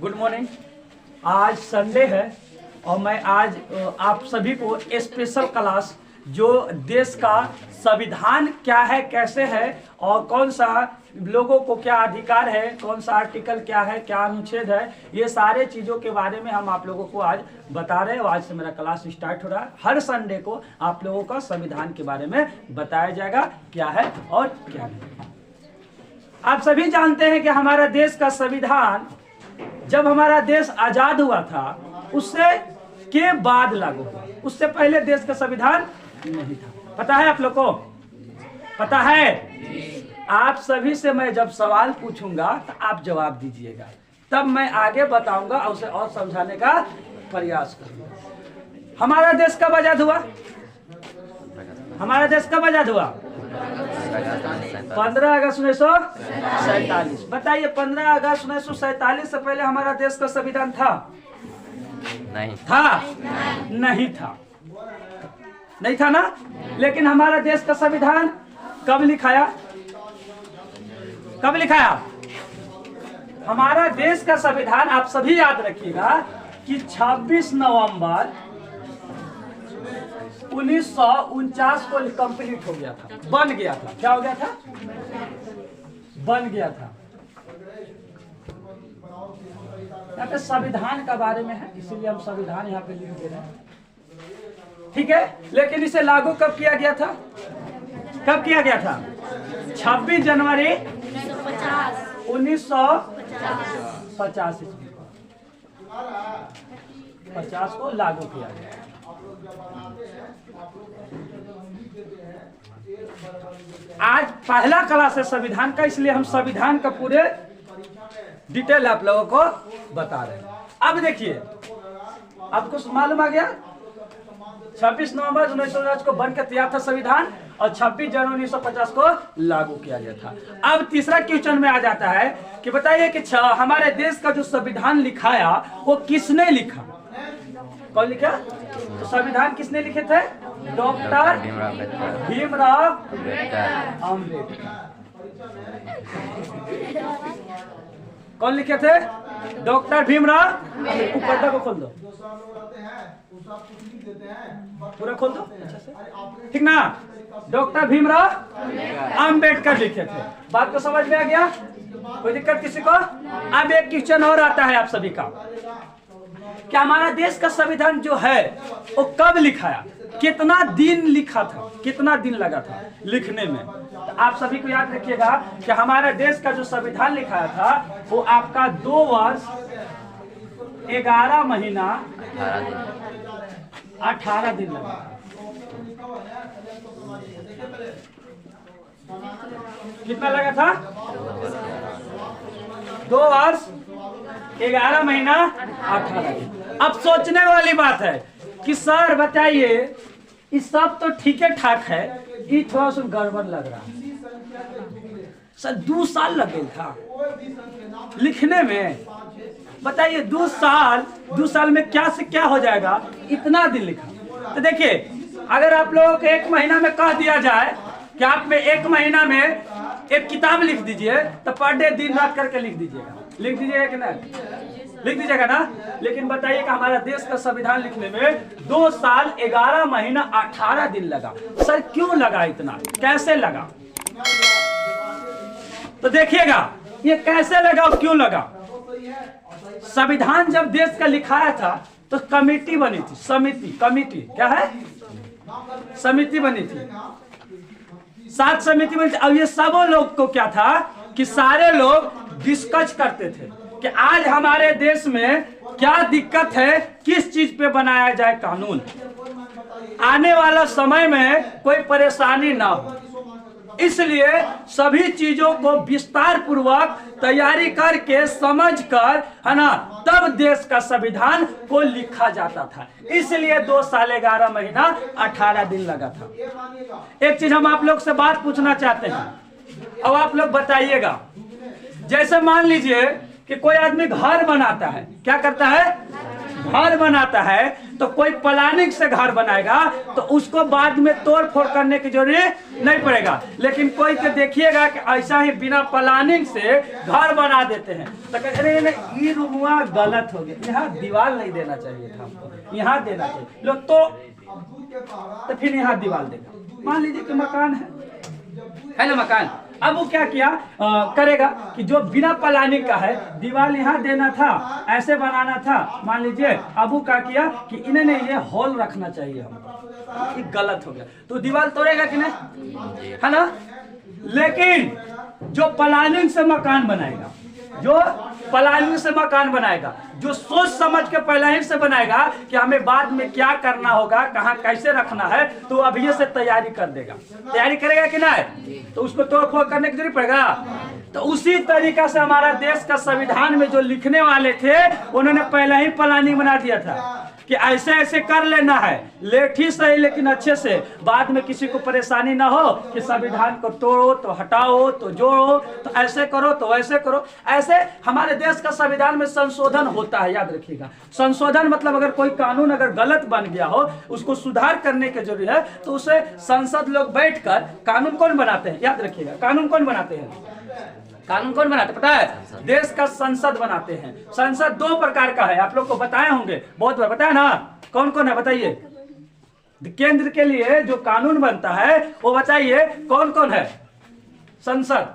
Good morning. आज Sunday है और मैं आज आप सभी को स्पेशल क्लास जो देश का संविधान क्या है, कैसे है और कौन सा लोगों को क्या अधिकार है, कौन सा आर्टिकल क्या है, क्या अनुच्छेद है, ये सारे चीज़ों के बारे में हम आप लोगों को आज बता रहे हैं। आज से मेरा क्लास स्टार्ट हो रहा है। हर संडे को आप लोगों का संविधान के बारे में बताया जाएगा क्या है और क्या नहीं। आप सभी जानते हैं कि हमारा देश का संविधान जब हमारा देश आजाद हुआ था उससे के बाद लागू हुआ, उससे पहले देश का संविधान नहीं था। पता है आप लोग को? पता है? आप सभी से मैं जब सवाल पूछूंगा तो आप जवाब दीजिएगा, तब मैं आगे बताऊंगा और उसे और समझाने का प्रयास करूंगा। हमारा देश कब आजाद हुआ? हमारा देश कब आजाद हुआ? 15 अगस्त 1947। बताइए, 15 अगस्त 1947 से पहले हमारा देश का संविधान था? नहीं था। नहीं था, नहीं था ना। लेकिन हमारा देश का संविधान कब लिखाया? कब लिखाया? हमारा देश का संविधान आप सभी याद रखिएगा कि 26 नवंबर 1949 को कंप्लीट हो गया था, बन गया था। क्या हो गया था? बन गया था। यहाँ पे संविधान का बारे में है, इसीलिए हम संविधान यहाँ पे लिख दे रहे हैं, ठीक है। लेकिन इसे लागू कब किया गया था? कब किया गया था? 26 जनवरी 1950 ईस्वी को 50 को लागू किया गया। आज पहला क्लास है संविधान का, इसलिए हम संविधान का पूरे डिटेल आप लोगों को बता रहे हैं। अब देखिए, आपको मालूम आ गया 26 नवंबर 1949 को बनकर तैयार था संविधान और 26 जनवरी 1950 को लागू किया गया था। अब तीसरा क्वेश्चन में आ जाता है कि बताइए कि हमारे देश का जो संविधान लिखाया वो किसने लिखा? कौन लिखा? तो संविधान किसने लिखे थे? डॉक्टर भीमराव अम्बेडकर। कौन लिखे थे? डॉक्टर भीमराव। पर्दा को खोल दो, पूरा खोल दो अच्छा से, ठीक ना। डॉक्टर भीमराव अम्बेडकर लिखे थे। बात को समझ में आ गया? कोई दिक्कत किसी को? अब एक क्वेश्चन और आता है आप सभी का, कि हमारा देश का संविधान जो है वो कब लिखाया, कितना दिन लिखा था, कितना दिन लगा था लिखने में? तो आप सभी को याद रखिएगा कि हमारा देश का जो संविधान लिखाया था वो आपका 2 वर्ष 11 महीना 18 दिन लगा। कितना लगा था? 2 वर्ष 11 महीना 18 दिन। अब सोचने वाली बात है कि सर बताइए, इस सब तो ठीक है ठाक है, ये थोड़ा सा गड़बड़ लग रहा है। सर 2 साल लगे था लिखने में। बताइए 2 साल में क्या से क्या हो जाएगा? इतना दिन लिखा। तो देखिए, अगर आप लोगों को 1 महीना में कह दिया जाए कि आप में 1 महीना में एक किताब लिख दीजिए, तो पर डे दिन रात करके लिख दीजिएगा। लिख दीजिएगा कि नहीं? लिख दीजिएगा ना। लेकिन बताइए कि हमारा देश का संविधान लिखने में 2 साल 11 महीना 18 दिन लगा। सर क्यों लगा इतना? कैसे लगा? तो देखिएगा ये कैसे लगा और क्यों लगा। संविधान जब देश का लिखाया था तो कमेटी बनी थी, समिति, कमेटी क्या है? समिति बनी थी, 7 समिति बनी थी। अब ये सब लोग को क्या था कि सारे लोग डिस्कस करते थे कि आज हमारे देश में क्या दिक्कत है, किस चीज पे बनाया जाए कानून, आने वाला समय में कोई परेशानी ना हो। इसलिए सभी चीजों को विस्तार पूर्वक तैयारी करके समझकर, है ना, तब देश का संविधान को लिखा जाता था। इसलिए 2 साल 11 महीना 18 दिन लगा था। एक चीज हम आप लोग से बात पूछना चाहते हैं, अब आप लोग बताइएगा। जैसे मान लीजिए कि कोई आदमी घर बनाता है, क्या करता है? घर बनाता है तो कोई प्लानिंग से घर बनाएगा तो उसको बाद में तोड़ फोड़ करने की जरूरत नहीं पड़ेगा। लेकिन कोई के देखिएगा कि ऐसा ही बिना प्लानिंग से घर बना देते हैं तो कहते अरे ये रूमुआ गलत हो गया, यहाँ दीवार नहीं देना चाहिए था हमको, यहाँ देना चाहिए लोग तो फिर यहाँ दीवार देगा। मान लीजिए कि मकान है ना, मकान, अब वो क्या किया करेगा कि जो बिना प्लानिंग का है दीवार यहाँ देना था, ऐसे बनाना था, मान लीजिए अब वो क्या किया कि इन्हें ये हॉल रखना चाहिए हमको, ये गलत हो गया तो दीवार तोड़ेगा कि नहीं, है ना। लेकिन जो प्लानिंग से मकान बनाएगा, जो प्लानिंग से मकान बनाएगा, जो सोच समझ के प्लानिंग से बनाएगा कि हमें बाद में क्या करना होगा, कहाँ कैसे रखना है, तो अभी से तैयारी कर देगा। तैयारी करेगा कि नहीं, तो उसको तोड़ फोड़ करने की जरूरत पड़ेगा। तो उसी तरीका से हमारा देश का संविधान में जो लिखने वाले थे उन्होंने पहले ही प्लानिंग बना दिया था कि ऐसे ऐसे कर लेना है, लेठी सही लेकिन अच्छे से, बाद में किसी को परेशानी ना हो कि संविधान को तोड़ो तो हटाओ तो जोड़ो तो ऐसे करो तो वैसे करो। ऐसे हमारे देश का संविधान में संशोधन होता है, याद रखिएगा। संशोधन मतलब अगर कोई कानून अगर गलत बन गया हो, उसको सुधार करने की जरूरत है तो उसे संसद लोग बैठकर कानून कौन बनाते हैं, याद रखिएगा, कानून कौन बनाते हैं, कानून कौन बनाते पता है, देश का संसद बनाते हैं। संसद दो प्रकार का है, आप लोग को बताए होंगे बहुत बार, बताया ना, कौन कौन है बताइए। केंद्र के लिए जो कानून बनता है वो बताइए कौन कौन है, संसद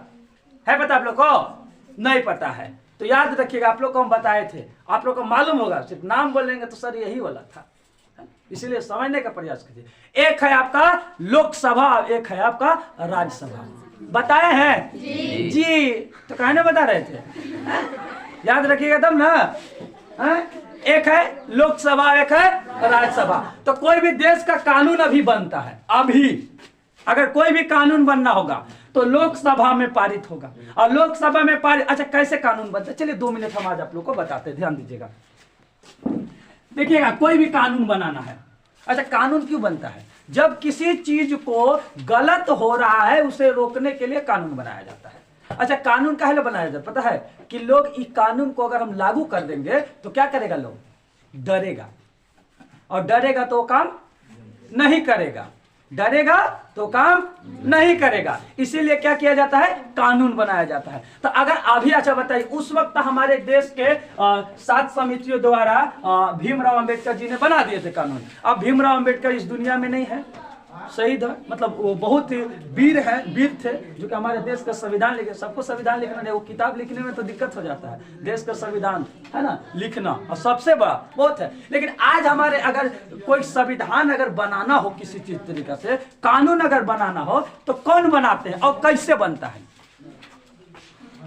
है पता आप लोग को, नहीं पता है तो याद रखिएगा, आप लोग को हम बताए थे, आप लोग को मालूम होगा, सिर्फ नाम बोलेंगे तो सर यही वाला था, इसीलिए समझने का प्रयास कीजिए। एक है आपका लोकसभा, एक है आपका राज्यसभा, बताए हैं जी तो कहने बता रहे थे, याद रखिएगा तब ना। एक है लोकसभा, एक है राज्यसभा। तो कोई भी देश का कानून अभी बनता है, अभी अगर कोई भी कानून बनना होगा तो लोकसभा में पारित होगा, और लोकसभा में पारित, अच्छा कैसे कानून बनता है, चलिए 2 मिनट हम आज आप लोग को बताते हैं, ध्यान दीजिएगा। देखिएगा कोई भी कानून बनाना है, अच्छा कानून क्यों बनता है, जब किसी चीज को गलत हो रहा है उसे रोकने के लिए कानून बनाया जाता है। अच्छा कानून काहे लिए बनाया जाता है पता है, कि लोग इस कानून को अगर हम लागू कर देंगे तो क्या करेगा, लोग डरेगा, और डरेगा तो काम नहीं करेगा, डरेगा तो काम नहीं करेगा, इसीलिए क्या किया जाता है, कानून बनाया जाता है। तो अगर अभी, अच्छा बताइए, उस वक्त हमारे देश के 7 समितियों द्वारा भीमराव अंबेडकर जी ने बना दिए थे कानून। अब भीमराव अंबेडकर इस दुनिया में नहीं है, शहीद है, मतलब वो बहुत वीर हैं, वीर थे, जो कि हमारे देश का संविधान लिखे, सबको संविधान लिखना नहीं, वो किताब लिखने में तो दिक्कत हो जाता है, देश का संविधान है ना लिखना, और सबसे बड़ा बहुत है। लेकिन आज हमारे अगर कोई संविधान अगर बनाना हो, किसी चीज तरीका से कानून अगर बनाना हो तो कौन बनाते हैं और कैसे बनता है,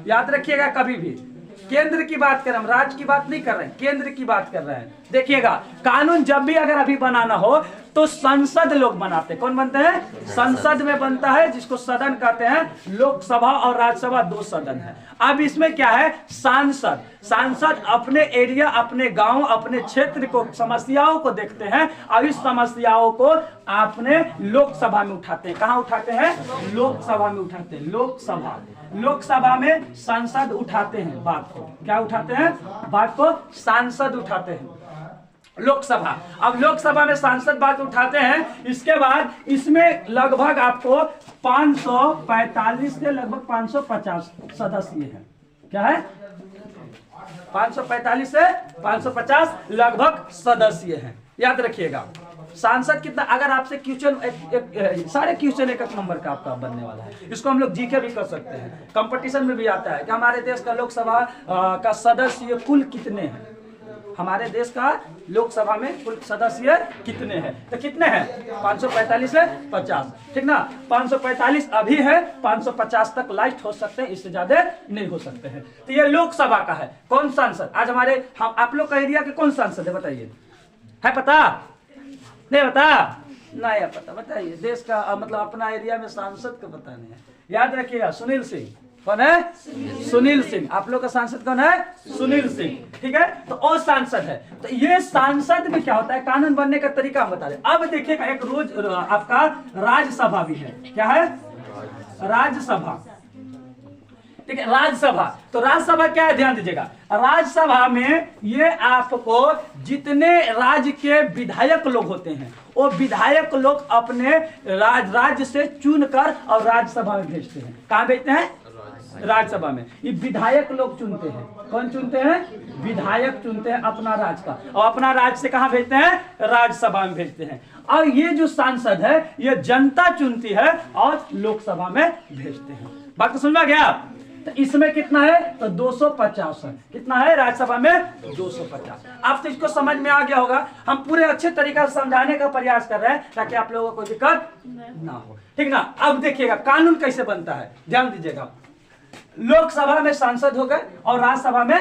याद रखिएगा। कभी भी केंद्र की बात कर रहे हैं, हम राज्य की बात नहीं कर रहे हैं, केंद्र की बात कर रहे हैं। देखिएगा कानून जब भी अगर अभी बनाना हो तो संसद लोग बनाते हैं, कौन बनते हैं, संसद में बनता है, जिसको सदन कहते हैं। लोकसभा और राज्यसभा 2 सदन है। अब इसमें क्या है, सांसद अपने एरिया, अपने गांव, अपने क्षेत्र को, समस्याओं को देखते हैं और इस समस्याओं को अपने लोकसभा में उठाते हैं। कहां उठाते हैं, लोकसभा में उठाते हैं। लोकसभा में सांसद उठाते हैं बात को, क्या उठाते हैं, बात को सांसद उठाते हैं, लोकसभा। अब लोकसभा में सांसद बात उठाते हैं, इसके बाद इसमें लगभग आपको 545 से लगभग 550 सदस्य हैं। क्या है, 545 से 550 लगभग सदस्य हैं, याद रखिएगा। सांसद कितना, अगर आपसे क्वेश्चन सारे क्वेश्चन एक नंबर का आपका बनने वाला है, इसको हम लोग जीके भी कर सकते हैं, कंपटीशन में भी आता है कि हमारे देश का लोकसभा का सदस्य कुल कितने हैं, हमारे देश का लोकसभा में कुल सदस्य कितने हैं, तो कितने हैं, 545 से 50, ठीक ना। 545 अभी है, 550 तक लाइट हो सकते हैं, इससे ज्यादा नहीं हो सकते हैं। तो ये लोकसभा का है। कौन सांसद आज हमारे, हम आप लोग का एरिया के कौन सांसद है बताइए, है पता, नहीं पता, नहीं है पता, बताइए। देश का मतलब अपना एरिया में सांसद का पता नहीं है, याद रखिएगा। सुनील सिंह, कौन है, सुनील सिंह। आप लोग का सांसद कौन है, सुनील सिंह, ठीक है। तो वो सांसद है। तो ये सांसद में क्या होता है, कानून बनने का तरीका हम बता रहे। अब देखिएगा एक रोज आपका राज्यसभा भी है। क्या है, राज्यसभा। ठीक है, राज्यसभा। तो राज्यसभा क्या है, ध्यान दीजिएगा। राज्यसभा में ये आपको जितने राज्य के विधायक लोग होते हैं वो विधायक लोग अपने राज्य से चुनकर और राज्यसभा में भेजते हैं। कहाँ भेजते हैं, राज्यसभा में। ये विधायक लोग चुनते हैं। कौन चुनते हैं, विधायक चुनते हैं अपना राज्य का, और अपना राज्य से कहाँ भेजते हैं, राज्यसभा में भेजते हैं। और ये जो सांसद है ये जनता चुनती है और लोकसभा में भेजते हैं। बात तो समझ में आ गया। तो इसमें कितना है, तो 250 है। कितना है राज्यसभा में, 250। आप तो इसको समझ में आ गया होगा। हम पूरे अच्छे तरीके से समझाने का प्रयास कर रहे हैं ताकि आप लोगों को कोई दिक्कत ना हो, ठीक ना। अब देखिएगा कानून कैसे बनता है, ध्यान दीजिएगा। लोकसभा में सांसद हो गए और राज्यसभा में,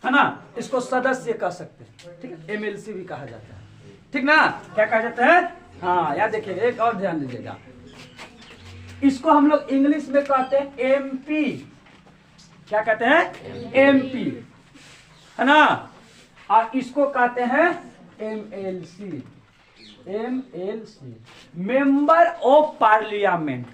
है ना, इसको सदस्य कह सकते हैं, ठीक है, एमएलसी भी कहा जाता है, ठीक ना। क्या कहा जाता है, हाँ याद देखिएगा। एक और ध्यान दीजिएगा, इसको हम लोग इंग्लिश में कहते हैं एमपी। क्या कहते हैं, एमपी, है ना। और इसको कहते हैं MLC. MLC member of parliament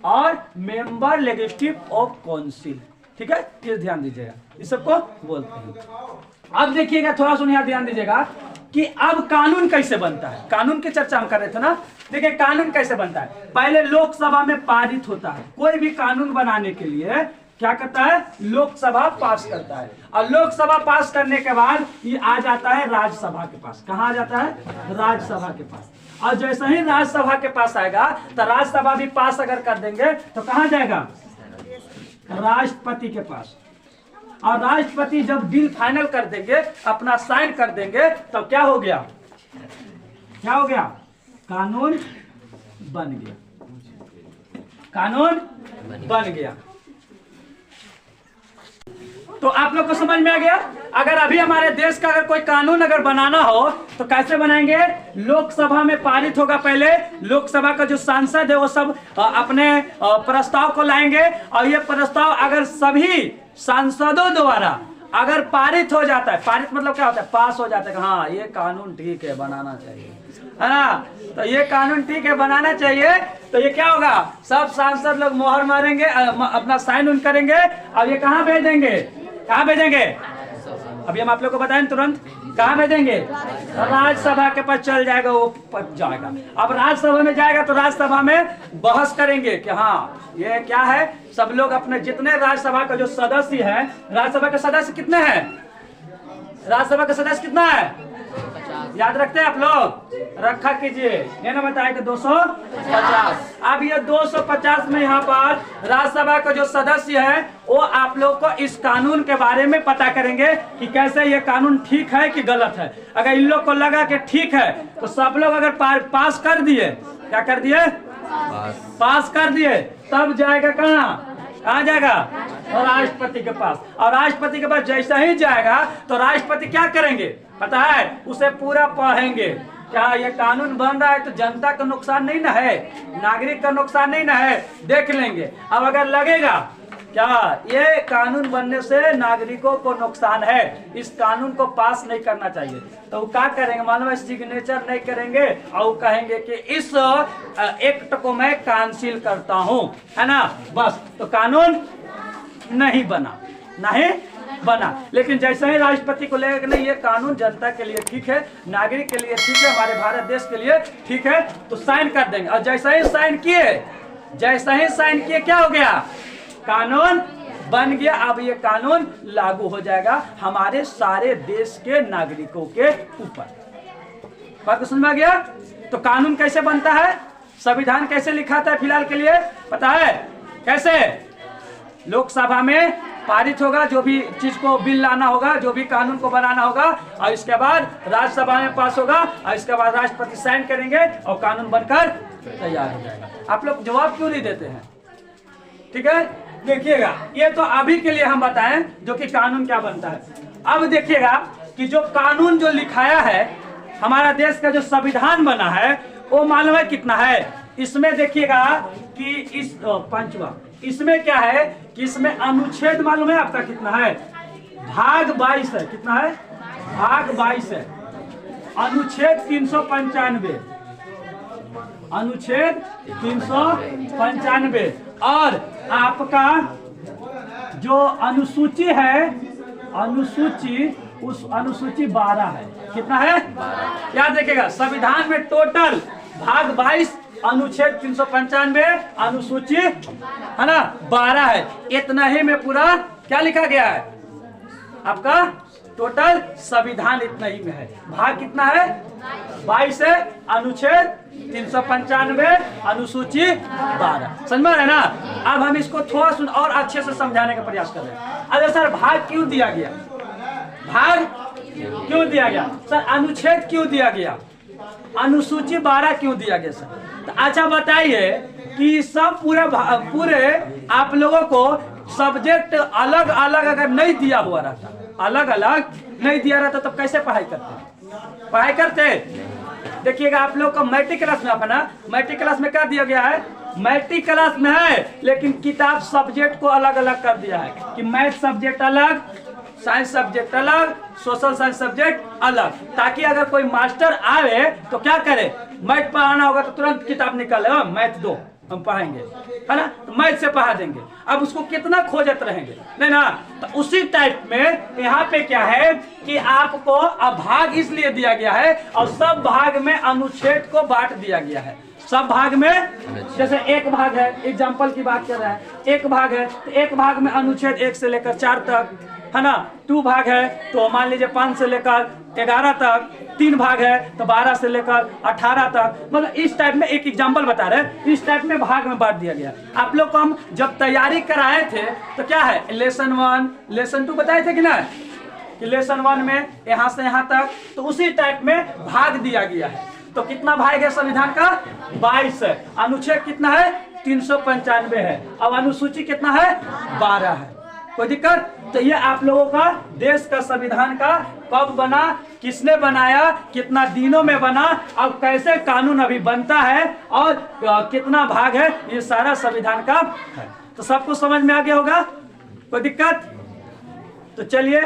और मेंबर लेजिस्लेटिव ऑफ काउंसिल, ठीक है, ये ध्यान दीजिएगा, इस सबको बोलते हैं। अब देखिएगा, थोड़ा सा यहाँ ध्यान दीजिएगा कि अब कानून कैसे बनता है। कानून की चर्चा हम कर रहे थे ना। देखिए कानून कैसे बनता है, पहले लोकसभा में पारित होता है। कोई भी कानून बनाने के लिए क्या करता है, लोकसभा पास करता है, और लोकसभा पास करने के बाद ये आ जाता है राज्यसभा के पास। कहाँ आ जाता है, राज्यसभा के पास। और जैसे ही राज्यसभा के पास आएगा तो राज्यसभा भी पास अगर कर देंगे तो कहाँ जाएगा, राष्ट्रपति के पास। और राष्ट्रपति जब बिल फाइनल कर देंगे, अपना साइन कर देंगे, तो क्या हो गया, क्या हो गया, कानून बन गया। कानून बन गया। तो आप लोग को समझ में आ गया। अगर अभी हमारे देश का अगर कोई कानून अगर बनाना हो तो कैसे बनाएंगे, लोकसभा में पारित होगा। पहले लोकसभा का जो सांसद है वो सब अपने प्रस्ताव को लाएंगे, और ये प्रस्ताव अगर सभी सांसदों द्वारा अगर पारित हो जाता है, पारित मतलब क्या होता है, पास हो जाता है, हाँ ये कानून ठीक है, बनाना चाहिए, है ना। तो ये कानून ठीक है, बनाना चाहिए, तो ये क्या होगा, सब सांसद लोग मोहर मारेंगे, अपना साइन उन करेंगे, और ये कहाँ भेजेंगे, कहाँ भेजेंगे, अभी हम आप लोग को बताएं तुरंत, कहाँ भेजेंगे, राज्यसभा के पास चल जाएगा, वो पच जाएगा। अब राज्यसभा में जाएगा तो राज्यसभा में बहस करेंगे कि हाँ ये क्या है। सब लोग अपने जितने राज्यसभा का जो सदस्य है, राज्यसभा के सदस्य कितने हैं, राज्यसभा का सदस्य कितना है, याद रखते हैं आप लोग, रखा कीजिए, ये ना बताए कि 250। अब ये 250 में यहाँ पर राज्यसभा का जो सदस्य है वो आप लोग को इस कानून के बारे में पता करेंगे कि कैसे ये कानून ठीक है कि गलत है। अगर इन लोग को लगा कि ठीक है तो सब लोग अगर पास कर दिए, क्या कर दिए, पास कर दिए, तब जाएगा कहाँ जाएगा, राष्ट्रपति के पास। और राष्ट्रपति के पास जैसा ही जाएगा तो राष्ट्रपति क्या करेंगे पता है, उसे पूरा पढ़ेंगे, क्या ये कानून बन रहा है तो जनता का नुकसान नहीं ना है, नागरिक का नुकसान नहीं ना है, देख लेंगे। अब अगर लगेगा क्या ये कानून बनने से नागरिकों को नुकसान है, इस कानून को पास नहीं करना चाहिए, तो वो क्या करेंगे मालूम है, सिग्नेचर नहीं करेंगे और वो कहेंगे कि इस एक्ट को मैं कैंसिल करता हूं, है ना, बस। तो कानून नहीं बना। लेकिन जैसे ही राष्ट्रपति को लगेगा नहीं ये कानून जनता के लिए ठीक है, नागरिक के लिए ठीक है, हमारे भारत देश के लिए ठीक है, तो साइन कर देंगे। और जैसे ही साइन किए क्या हो गया, कानून बन गया। अब ये कानून लागू हो जाएगा हमारे सारे देश के नागरिकों के ऊपर। बात समझ में आ गया। तो कानून कैसे बनता है, संविधान कैसे लिखा था फिलहाल के लिए पता है, कैसे लोकसभा में पारित होगा, जो भी चीज को बिल लाना होगा, जो भी कानून को बनाना होगा, और इसके बाद राज्यसभा में पास होगा, और इसके बाद राष्ट्रपति साइन करेंगे और कानून बनकर तैयार हो जाएगा। आप लोग जवाब क्यों नहीं देते हैं, ठीक है। देखिएगा ये तो अभी के लिए हम बताएं जो कि कानून क्या बनता है। अब देखिएगा कि जो कानून जो लिखाया है, हमारा देश का जो संविधान बना है वो मालूम है कितना है। इसमें देखिएगा कि इस पंचवा, इसमें क्या है कि इसमें अनुच्छेद मालूम है आपका कितना है, भाग 22 है। कितना है, भाग 22 है। अनुच्छेद 395, अनुच्छेद 395 और आपका जो अनुसूची है, अनुसूची, उस अनुसूची 12 है। कितना है? याद रखिएगा, संविधान में टोटल भाग 22, अनुच्छेद 395, अनुसूची है ना 12 है। इतना ही में पूरा क्या लिखा गया है आपका टोटल संविधान इतना ही में है। भाग कितना है? 22 है, अनुच्छेद 395, अनुसूची 12। समझ में है ना? अब हम इसको थोड़ा सुन और अच्छे से समझाने का प्रयास कर रहे हैं। अरे सर भाग क्यों दिया गया? भाग क्यों दिया गया सर? अनुच्छेद क्यों दिया गया? अनुसूची 12 क्यों दिया गया सर? तो अच्छा बताइए कि सब पूरे आप लोगों को सब्जेक्ट अलग अलग अगर नहीं दिया हुआ रहता, अलग अलग नहीं दिया रहता, तब कैसे पढ़ाई करते? पढ़ाई करते देखिएगा आप लोग को मैट्रिक क्लास में अपना मैट्रिक क्लास में क्या दिया गया है? मैट्रिक क्लास में है, लेकिन किताब सब्जेक्ट को अलग अलग कर दिया है कि मैथ सब्जेक्ट अलग, साइंस सब्जेक्ट अलग, सोशल साइंस सब्जेक्ट अलग, ताकि अगर कोई मास्टर आए तो क्या करे, मैथ पढ़ाना होगा तो तुरंत किताब निकाले, मैथ दो हम पढ़ाएंगे, है ना, तो मैथ से पढ़ा देंगे। अब उसको कितना खोजत रहेंगे, नहीं ना? तो उसी टाइप में यहाँ पे क्या है कि आपको अब भाग इसलिए दिया गया है और सब भाग में अनुच्छेद को बांट दिया गया है। सब भाग में, जैसे एक भाग है, एग्जाम्पल की बात कर रहा है, एक भाग है तो एक भाग में अनुच्छेद 1 से लेकर 4 तक, है ना। 2 भाग है तो मान लीजिए 5 से लेकर 11 तक, 3 भाग है तो 12 से लेकर 18 तक। मतलब इस टाइप में एक एग्जाम्पल बता रहे हैं, इस टाइप में भाग में बांट दिया गया। आप लोग को हम जब तैयारी कराए थे तो क्या है, लेसन 1 लेसन 2 बताए थे कि ना, कि लेसन 1 में यहाँ से यहाँ तक, तो उसी टाइप में भाग दिया गया है। तो कितना भाग है संविधान का? 22 है। अनुच्छेद कितना है? 395 है। अब अनुसूची कितना है? 12 है। कोई दिक्कत? तो ये आप लोगों का देश का संविधान का कब बना, किसने बनाया, कितना दिनों में बना, अब कैसे कानून अभी बनता है और कितना भाग है, ये सारा संविधान का है। तो सबको समझ में आ गया होगा? कोई दिक्कत? तो चलिए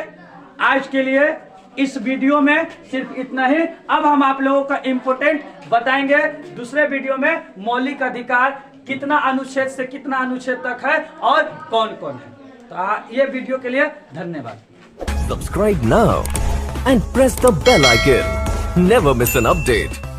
आज के लिए इस वीडियो में सिर्फ इतना ही। अब हम आप लोगों का इम्पोर्टेंट बताएंगे दूसरे वीडियो में, मौलिक अधिकार कितना अनुच्छेद से कितना अनुच्छेद तक है और कौन कौन है। तो ये वीडियो के लिए धन्यवाद। Subscribe now and press the bell icon. Never miss an update.